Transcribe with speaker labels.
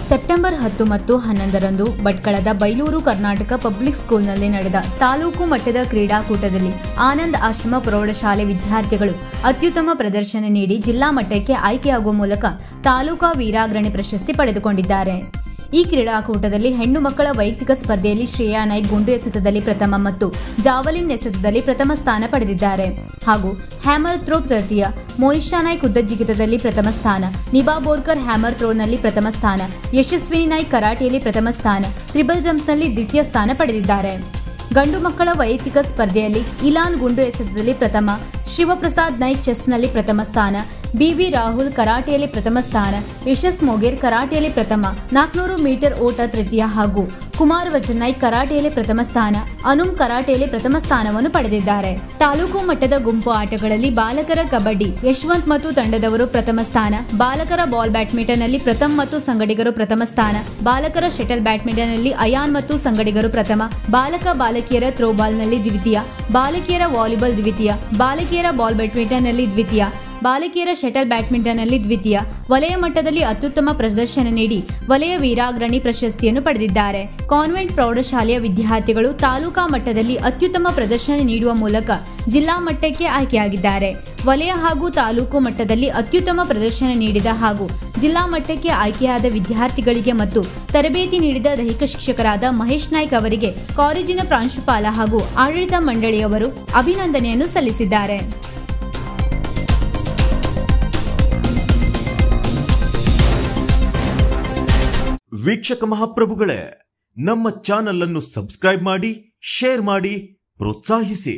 Speaker 1: September 10 ಮತ್ತು 11ರಂದು ಭಟ್ಕಳದ Bailur Karnataka public ಸ್ಕೂಲ್ನಲ್ಲಿ ನಡೆದ ತಾಲೂಕು ಮಟ್ಟದ ಕ್ರೀಡಾಕೂಟದಲ್ಲಿ ಆನಂದ್ ಆಶ್ರಮ ಪ್ರೌಢಶಾಲೆ ವಿದ್ಯಾರ್ಥಿಗಳು ಅತ್ಯುತ್ತಮ ಪ್ರದರ್ಶನ ನೀಡಿ ಜಿಲ್ಲಾ ಮಟ್ಟಕ್ಕೆ ಆಯ್ಕೆಯಾಗುವ ಮೂಲಕ ತಾಲೂಕಾ ವೀರಾಗ್ರಣಿ ಪ್ರಶಸ್ತಿ ಪಡೆದುಕೊಂಡಿದ್ದಾರೆ. ಈ ಕ್ರೀಡಾಕೂಟದಲ್ಲಿ ಹೆಣ್ಣು ಮಕ್ಕಳ ವೈಯಕ್ತಿಕ ಸ್ಪರ್ಧೆಯಲ್ಲಿ ಶ್ರೇಯಾ ನಾಯ್ಕ್ ಗುಂಡು ಎಸೆತದಲ್ಲಿ ಪ್ರಥಮ ಮತ್ತು ಜಾವಲಿನ್ ಎಸೆತದಲ್ಲಿ ಪ್ರಥಮ ಸ್ಥಾನ ಪಡೆದಿದ್ದಾರೆ. ಹಾಗೂ ಹ್ಯಾಮರ್ ಥ್ರೋ ತೃತೀಯ, ಮೋನಿಶಾ ನಾಯ್ಕ್ ಉದ್ದ ಜಿಗಿತದಲ್ಲಿ ಪ್ರಥಮ ಸ್ಥಾನ, ನಿಬಾ ಬೋರ್ಕರ್ ಹ್ಯಾಮರ್ ಥ್ರೋನಲ್ಲಿ ಪ್ರಥಮ ಸ್ಥಾನ, ಯಶಸ್ವಿನಿ ನಾಯ್ಕ್ ಕರಾಟೆಯಲ್ಲಿ ಪ್ರಥಮ ಸ್ಥಾನ, ತ್ರಿಬಲ್ ಜಂಪ್ನಲ್ಲಿ ದ್ವಿತೀಯ ಸ್ಥಾನ ಪಡೆದಿದ್ದಾರೆ. ಗಂಡು ಮಕ್ಕಳ ವೈಯಕ್ತಿಕ ಸ್ಪರ್ಧೆಯಲ್ಲಿ ಇಲಾನ್ ಗುಂಡು ಎಸೆತದಲ್ಲಿ ಪ್ರಥಮ, ಶಿವಪ್ರಸಾದ್ ನಾಯ್ಕ್ ಚೆಸ್ನಲ್ಲಿ ಪ್ರಥಮ ಸ್ಥಾನ, ಬಿವಿ ರಾಹುಲ್ ಕರಾಟೆಯಲ್ಲಿ ಪ್ರಥಮ ಸ್ಥಾನ, ಯಶಸ್ ಮೊಗೇರ್ ಕರಾಟೆಯಲ್ಲಿ ಪ್ರಥಮ, 400 ಮೀಟರ್ ಓಟ ತೃತೀಯ ಹಾಗೂ ಕುಮಾರ್ ವಚನ್ ನಾಯ್ಕ್ ಕರಾಟೆಯಲ್ಲಿ ಪ್ರಥಮ ಸ್ಥಾನ, ಅನುಮ್ ಕರಾಟೆಯಲ್ಲಿ ಪ್ರಥಮ ಸ್ಥಾನವನ್ನು ಪಡೆದಿದ್ದಾರೆ. ತಾಲೂಕು ಮಟ್ಟದ ಗುಂಪು ಆಟಗಳಲ್ಲಿ ಬಾಲಕರ ಕಬಡ್ಡಿ ಯಶವಂತ್ ಮತ್ತು ತಂಡದವರು ಪ್ರಥಮ ಸ್ಥಾನ, ಬಾಲಕರ ಬಾಲ್ ಬ್ಯಾಡ್ಮಿಂಟನ್ನಲ್ಲಿ ಪ್ರಥಮ್ ಮತ್ತು ಸಂಗಡಿಗರು ಪ್ರಥಮ ಸ್ಥಾನ, ಬಾಲಕರ ಶಟಲ್ ಬ್ಯಾಡ್ಮಿಂಟನ್ನಲ್ಲಿ ಅಯಾನ್ ಮತ್ತು ಸಂಗಡಿಗರು ಪ್ರಥಮ, ಬಾಲಕಿಯರ ಥ್ರೋಬಾಲ್ನಲ್ಲಿ ದ್ವಿತೀಯ, ಬಾಲಕಿಯರ ವಾಲಿಬಾಲ್ ದ್ವಿತೀಯ, ಬಾಲಕಿಯರ ಬಾಲ್ ಬ್ಯಾಡ್ಮಿಂಟನ್ನಲ್ಲಿ ದ್ವಿತೀಯ, ಬಾಲಕಿಯರ ಶಟಲ್ ಬ್ಯಾಡ್ಮಿಂಟನ್ನಲ್ಲಿ ದ್ವಿತೀಯ, ವಲಯ ಮಟ್ಟದಲ್ಲಿ ಅತ್ಯುತ್ತಮ ಪ್ರದರ್ಶನ ನೀಡಿ ವಲಯ ವೀರಾಗ್ರಣಿ ಪ್ರಶಸ್ತಿಯನ್ನು ಪಡೆದಿದ್ದಾರೆ. ಕಾನ್ವೆಂಟ್ ಪ್ರೌಢಶಾಲೆಯ ವಿದ್ಯಾರ್ಥಿಗಳು ತಾಲೂಕಾ ಮಟ್ಟದಲ್ಲಿ ಅತ್ಯುತ್ತಮ ಪ್ರದರ್ಶನ ನೀಡುವ ಮೂಲಕ ಜಿಲ್ಲಾ ಮಟ್ಟಕ್ಕೆ ಆಯ್ಕೆಯಾಗಿದ್ದಾರೆ. ವಲಯ ಹಾಗೂ ತಾಲೂಕು ಮಟ್ಟದಲ್ಲಿ ಅತ್ಯುತ್ತಮ ಪ್ರದರ್ಶನ ನೀಡಿದ ಹಾಗೂ ಜಿಲ್ಲಾ ಮಟ್ಟಕ್ಕೆ ಆಯ್ಕೆಯಾದ ವಿದ್ಯಾರ್ಥಿಗಳಿಗೆ ಮತ್ತು ತರಬೇತಿ ನೀಡಿದ ದೈಹಿಕ ಶಿಕ್ಷಕರಾದ ಮಹೇಶ್ ನಾಯ್ಕ್ ಅವರಿಗೆ ಕಾಲೇಜಿನ ಪ್ರಾಂಶುಪಾಲ ಹಾಗೂ ಆಡಳಿತ ಮಂಡಳಿಯವರು ಅಭಿನಂದನೆಯನ್ನು ಸಲ್ಲಿಸಿದ್ದಾರೆ.
Speaker 2: ವೀಕ್ಷಕ ಮಹಾಪ್ರಭುಗಳೇ, ನಮ್ಮ ಚಾನೆಲ್ ಅನ್ನು ಸಬ್ಸ್ಕ್ರೈಬ್ ಮಾಡಿ, ಶೇರ್ ಮಾಡಿ, ಪ್ರೋತ್ಸಾಹಿಸಿ.